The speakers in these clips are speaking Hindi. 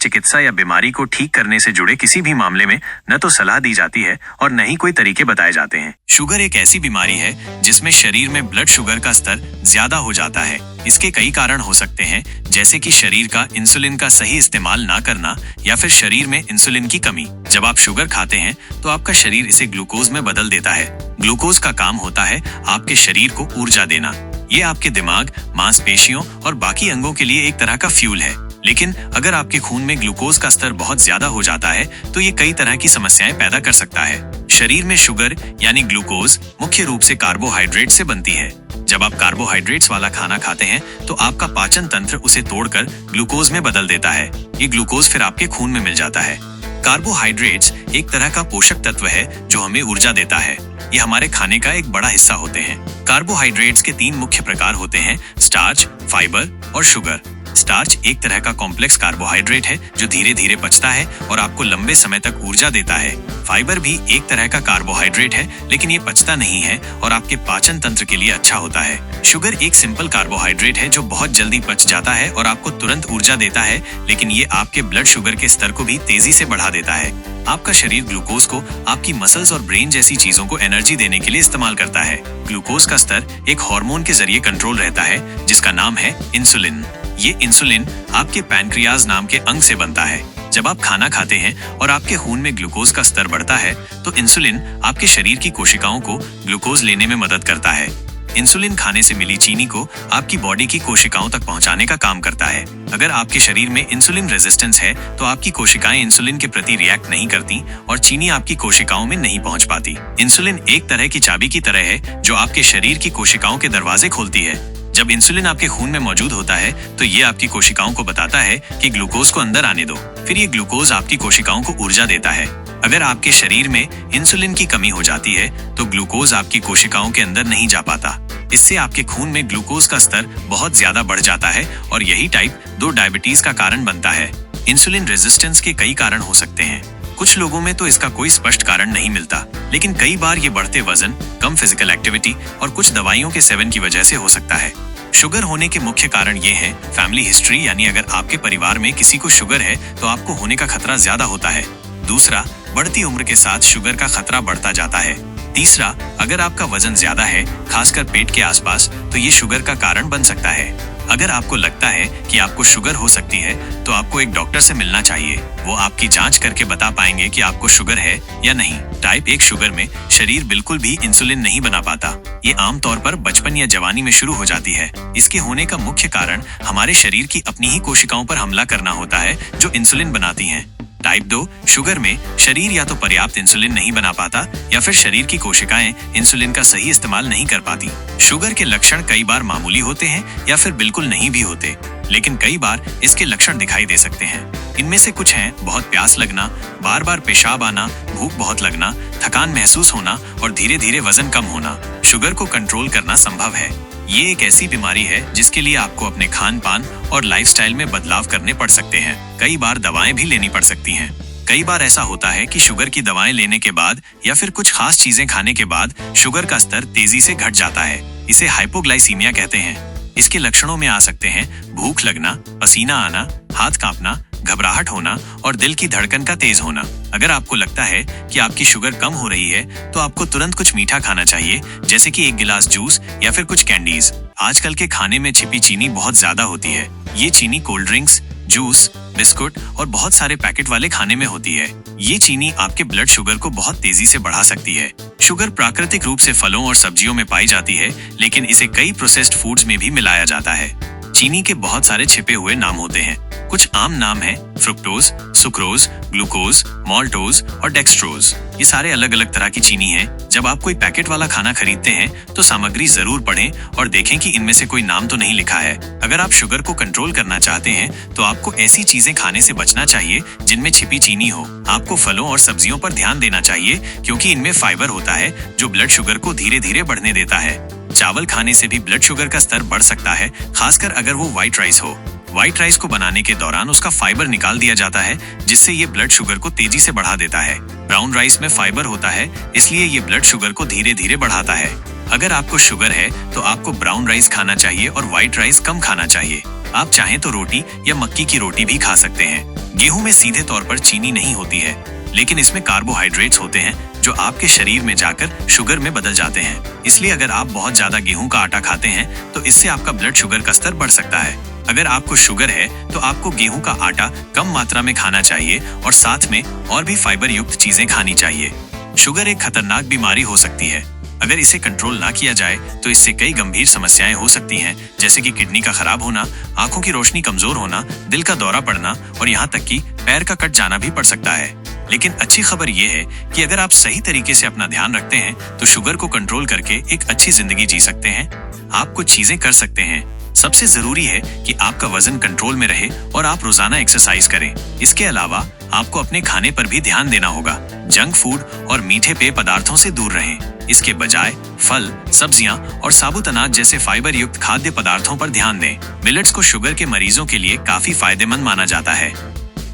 चिकित्सा या बीमारी को ठीक करने से जुड़े किसी भी मामले में न तो सलाह दी जाती है और न ही कोई तरीके बताए जाते हैं। शुगर एक ऐसी बीमारी है जिसमें शरीर में ब्लड शुगर का स्तर ज्यादा हो जाता है। इसके कई कारण हो सकते हैं, जैसे कि शरीर का इंसुलिन का सही इस्तेमाल ना करना या फिर शरीर में इंसुलिन की कमी। जब आप शुगर खाते हैं तो आपका शरीर इसे ग्लूकोज में बदल देता है। ग्लूकोज का काम होता है आपके शरीर को ऊर्जा देना। ये आपके दिमाग, मांसपेशियों और बाकी अंगों के लिए एक तरह का फ्यूल है। लेकिन अगर आपके खून में ग्लूकोज का स्तर बहुत ज्यादा हो जाता है तो ये कई तरह की समस्याएं पैदा कर सकता है। शरीर में शुगर यानी ग्लूकोज मुख्य रूप से कार्बोहाइड्रेट से बनती है। जब आप कार्बोहाइड्रेट्स वाला खाना खाते हैं तो आपका पाचन तंत्र उसे तोड़कर ग्लूकोज में बदल देता है। ये ग्लूकोज फिर आपके खून में मिल जाता है। कार्बोहाइड्रेट्स एक तरह का पोषक तत्व है जो हमें ऊर्जा देता है। ये हमारे खाने का एक बड़ा हिस्सा होते हैं। कार्बोहाइड्रेट्स के 3 मुख्य प्रकार होते हैं: स्टार्च, फाइबर और शुगर। स्टार्च एक तरह का कॉम्प्लेक्स कार्बोहाइड्रेट है जो धीरे धीरे पचता है और आपको लंबे समय तक ऊर्जा देता है। फाइबर भी एक तरह का कार्बोहाइड्रेट है, लेकिन ये पचता नहीं है और आपके पाचन तंत्र के लिए अच्छा होता है। शुगर एक सिंपल कार्बोहाइड्रेट है जो बहुत जल्दी पच जाता है और आपको तुरंत ऊर्जा देता है, लेकिन ये आपके ब्लड शुगर के स्तर को भी तेजी से बढ़ा देता है। आपका शरीर ग्लूकोज को आपकी मसल्स और ब्रेन जैसी चीजों को एनर्जी देने के लिए इस्तेमाल करता है। ग्लूकोज का स्तर एक हार्मोन के जरिए कंट्रोल रहता है जिसका नाम है इंसुलिन। ये इंसुलिन आपके पैनक्रियाज नाम के अंग से बनता है। जब आप खाना खाते हैं और आपके खून में ग्लूकोज का स्तर बढ़ता है तो इंसुलिन आपके शरीर की कोशिकाओं को ग्लूकोज लेने में मदद करता है। इंसुलिन खाने से मिली चीनी को आपकी बॉडी की कोशिकाओं तक पहुंचाने का काम करता है। अगर आपके शरीर में इंसुलिन रेजिस्टेंस है तो आपकी कोशिकाएं इंसुलिन के प्रति रिएक्ट नहीं करती और चीनी आपकी कोशिकाओं में नहीं पहुंच पाती। इंसुलिन एक तरह की चाबी की तरह है जो आपके शरीर की कोशिकाओं के दरवाजे खोलती है। जब इंसुलिन आपके खून में मौजूद होता है तो ये आपकी कोशिकाओं को बताता है कि ग्लूकोज को अंदर आने दो। फिर ये ग्लूकोज आपकी कोशिकाओं को ऊर्जा देता है। अगर आपके शरीर में इंसुलिन की कमी हो जाती है तो ग्लूकोज आपकी कोशिकाओं के अंदर नहीं जा पाता। इससे आपके खून में ग्लूकोज का स्तर बहुत ज्यादा बढ़ जाता है और यही टाइप 2 डायबिटीज का कारण बनता है। इंसुलिन रेजिस्टेंस के कई कारण हो सकते हैं। कुछ लोगों में तो इसका कोई स्पष्ट कारण नहीं मिलता, लेकिन कई बार ये बढ़ते वजन, कम फिजिकल एक्टिविटी और कुछ दवाइयों के सेवन की वजह से हो सकता है। शुगर होने के मुख्य कारण ये हैं: फैमिली हिस्ट्री, यानी अगर आपके परिवार में किसी को शुगर है तो आपको होने का खतरा ज्यादा होता है। दूसरा, बढ़ती उम्र के साथ शुगर का खतरा बढ़ता जाता है। तीसरा, अगर आपका वजन ज्यादा है, खासकर पेट के आसपास, तो ये शुगर का कारण बन सकता है। अगर आपको लगता है कि आपको शुगर हो सकती है तो आपको एक डॉक्टर से मिलना चाहिए। वो आपकी जांच करके बता पाएंगे कि आपको शुगर है या नहीं। टाइप 1 शुगर में शरीर बिल्कुल भी इंसुलिन नहीं बना पाता। ये आमतौर पर बचपन या जवानी में शुरू हो जाती है। इसके होने का मुख्य कारण हमारे शरीर की अपनी ही कोशिकाओं पर हमला करना होता है जो इंसुलिन बनाती हैं। टाइप 2 शुगर में शरीर या तो पर्याप्त इंसुलिन नहीं बना पाता या फिर शरीर की कोशिकाएं इंसुलिन का सही इस्तेमाल नहीं कर पाती। शुगर के लक्षण कई बार मामूली होते हैं या फिर बिल्कुल नहीं भी होते, लेकिन कई बार इसके लक्षण दिखाई दे सकते हैं। इनमें से कुछ हैं: बहुत प्यास लगना, बार बार पेशाब आना, भूख बहुत लगना, थकान महसूस होना और धीरे धीरे वजन कम होना। शुगर को कंट्रोल करना संभव है। ये एक ऐसी बीमारी है जिसके लिए आपको अपने खान पान और लाइफस्टाइल में बदलाव करने पड़ सकते हैं। कई बार दवाएं भी लेनी पड़ सकती हैं। कई बार ऐसा होता है कि शुगर की दवाएं लेने के बाद या फिर कुछ खास चीजें खाने के बाद शुगर का स्तर तेजी से घट जाता है। इसे हाइपोग्लाइसीमिया कहते हैं। इसके लक्षणों में आ सकते हैं भूख लगना, पसीना आना, हाथ कांपना, घबराहट होना और दिल की धड़कन का तेज होना। अगर आपको लगता है कि आपकी शुगर कम हो रही है तो आपको तुरंत कुछ मीठा खाना चाहिए, जैसे कि 1 गिलास जूस या फिर कुछ कैंडीज। आजकल के खाने में छिपी चीनी बहुत ज्यादा होती है। ये चीनी कोल्ड ड्रिंक्स, जूस, बिस्कुट और बहुत सारे पैकेट वाले खाने में होती है। ये चीनी आपके ब्लड शुगर को बहुत तेजी से बढ़ा सकती है। शुगर प्राकृतिक रूप से फलों और सब्जियों में पाई जाती है, लेकिन इसे कई प्रोसेस्ड फूड्स में भी मिलाया जाता है। चीनी के बहुत सारे छिपे हुए नाम होते हैं। कुछ आम नाम हैं: फ्रुक्टोज, सुक्रोज, ग्लूकोज, माल्टोज और डेक्सट्रोज। ये सारे अलग अलग तरह की चीनी हैं। जब आप कोई पैकेट वाला खाना खरीदते हैं तो सामग्री जरूर पढ़ें और देखें कि इनमें से कोई नाम तो नहीं लिखा है। अगर आप शुगर को कंट्रोल करना चाहते हैं तो आपको ऐसी चीजें खाने से बचना चाहिए जिनमें छिपी चीनी हो। आपको फलों और सब्जियों पर ध्यान देना चाहिए क्योंकि इनमें फाइबर होता है जो ब्लड शुगर को धीरे धीरे बढ़ने देता है। चावल खाने से भी ब्लड शुगर का स्तर बढ़ सकता है, खासकर अगर वो व्हाइट राइस हो। व्हाइट राइस को बनाने के दौरान उसका फाइबर निकाल दिया जाता है, जिससे ये ब्लड शुगर को तेजी से बढ़ा देता है। ब्राउन राइस में फाइबर होता है, इसलिए ये ब्लड शुगर को धीरे धीरे बढ़ाता है। अगर आपको शुगर है तो आपको ब्राउन राइस खाना चाहिए और व्हाइट राइस कम खाना चाहिए। आप चाहें तो रोटी या मक्की की रोटी भी खा सकते हैं। गेहूं में सीधे तौर पर चीनी नहीं होती है, लेकिन इसमें कार्बोहाइड्रेट्स होते हैं जो आपके शरीर में जाकर शुगर में बदल जाते हैं। इसलिए अगर आप बहुत ज्यादा गेहूं का आटा खाते हैं तो इससे आपका ब्लड शुगर का स्तर बढ़ सकता है। अगर आपको शुगर है तो आपको गेहूं का आटा कम मात्रा में खाना चाहिए और साथ में और भी फाइबर युक्त चीजें खानी चाहिए। शुगर एक खतरनाक बीमारी हो सकती है। अगर इसे कंट्रोल ना किया जाए तो इससे कई गंभीर समस्याएं हो सकती हैं, जैसे कि किडनी का खराब होना, आंखों की रोशनी कमजोर होना, दिल का दौरा पड़ना और यहाँ तक कि पैर का कट जाना भी पड़ सकता है। लेकिन अच्छी खबर यह है कि अगर आप सही तरीके से अपना ध्यान रखते हैं तो शुगर को कंट्रोल करके एक अच्छी जिंदगी जी सकते हैं। आप कुछ चीजें कर सकते हैं। सबसे जरूरी है कि आपका वजन कंट्रोल में रहे और आप रोजाना एक्सरसाइज करें। इसके अलावा आपको अपने खाने पर भी ध्यान देना होगा। जंक फूड और मीठे पेय पदार्थों से दूर रहें। इसके बजाय फल, सब्जियां और साबुत अनाज जैसे फाइबर युक्त खाद्य पदार्थों पर ध्यान दें। मिलेट्स को शुगर के मरीजों के लिए काफी फायदेमंद माना जाता है।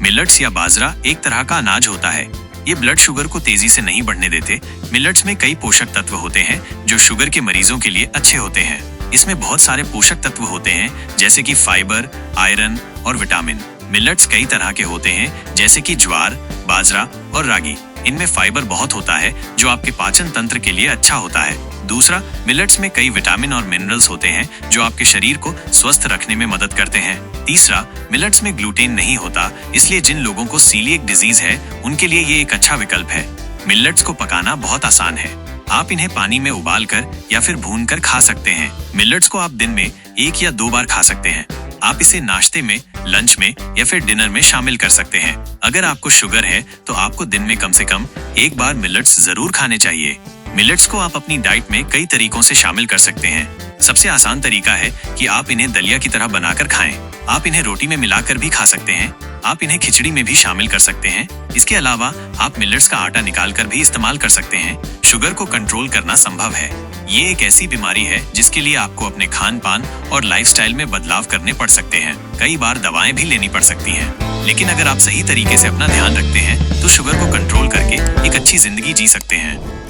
मिलेट्स या बाजरा एक तरह का अनाज होता है। ये ब्लड शुगर को तेजी से नहीं बढ़ने देते। मिलेट्स में कई पोषक तत्व होते हैं जो शुगर के मरीजों के लिए अच्छे होते हैं। इसमें बहुत सारे पोषक तत्व होते हैं जैसे कि फाइबर, आयरन और विटामिन। मिलेट्स कई तरह के होते हैं जैसे कि ज्वार, बाजरा और रागी। इनमें फाइबर बहुत होता है जो आपके पाचन तंत्र के लिए अच्छा होता है। दूसरा, मिलेट्स में कई विटामिन और मिनरल्स होते हैं जो आपके शरीर को स्वस्थ रखने में मदद करते हैं। तीसरा, मिलेट्स में ग्लूटेन नहीं होता, इसलिए जिन लोगों को सीलिएक डिजीज है उनके लिए ये एक अच्छा विकल्प है। मिलेट्स को पकाना बहुत आसान है। आप इन्हें पानी में उबालकर या फिर भूनकर खा सकते हैं। मिलेट्स को आप दिन में 1 या 2 बार खा सकते हैं। आप इसे नाश्ते में, लंच में या फिर डिनर में शामिल कर सकते हैं। अगर आपको शुगर है तो आपको दिन में कम से कम 1 बार मिलेट्स जरूर खाने चाहिए। मिलेट्स को आप अपनी डाइट में कई तरीकों से शामिल कर सकते हैं। सबसे आसान तरीका है कि आप इन्हें दलिया की तरह बनाकर खाएं। आप इन्हें रोटी में मिलाकर भी खा सकते हैं। आप इन्हें खिचड़ी में भी शामिल कर सकते हैं। इसके अलावा आप मिलेट्स का आटा निकालकर भी इस्तेमाल कर सकते हैं। शुगर को कंट्रोल करना संभव है। ये एक ऐसी बीमारी है जिसके लिए आपको अपने खान पान और लाइफस्टाइल में बदलाव करने पड़ सकते हैं। कई बार दवाएं भी लेनी पड़ सकती हैं। लेकिन अगर आप सही तरीके से अपना ध्यान रखते हैं तो शुगर को कंट्रोल करके एक अच्छी जिंदगी जी सकते हैं।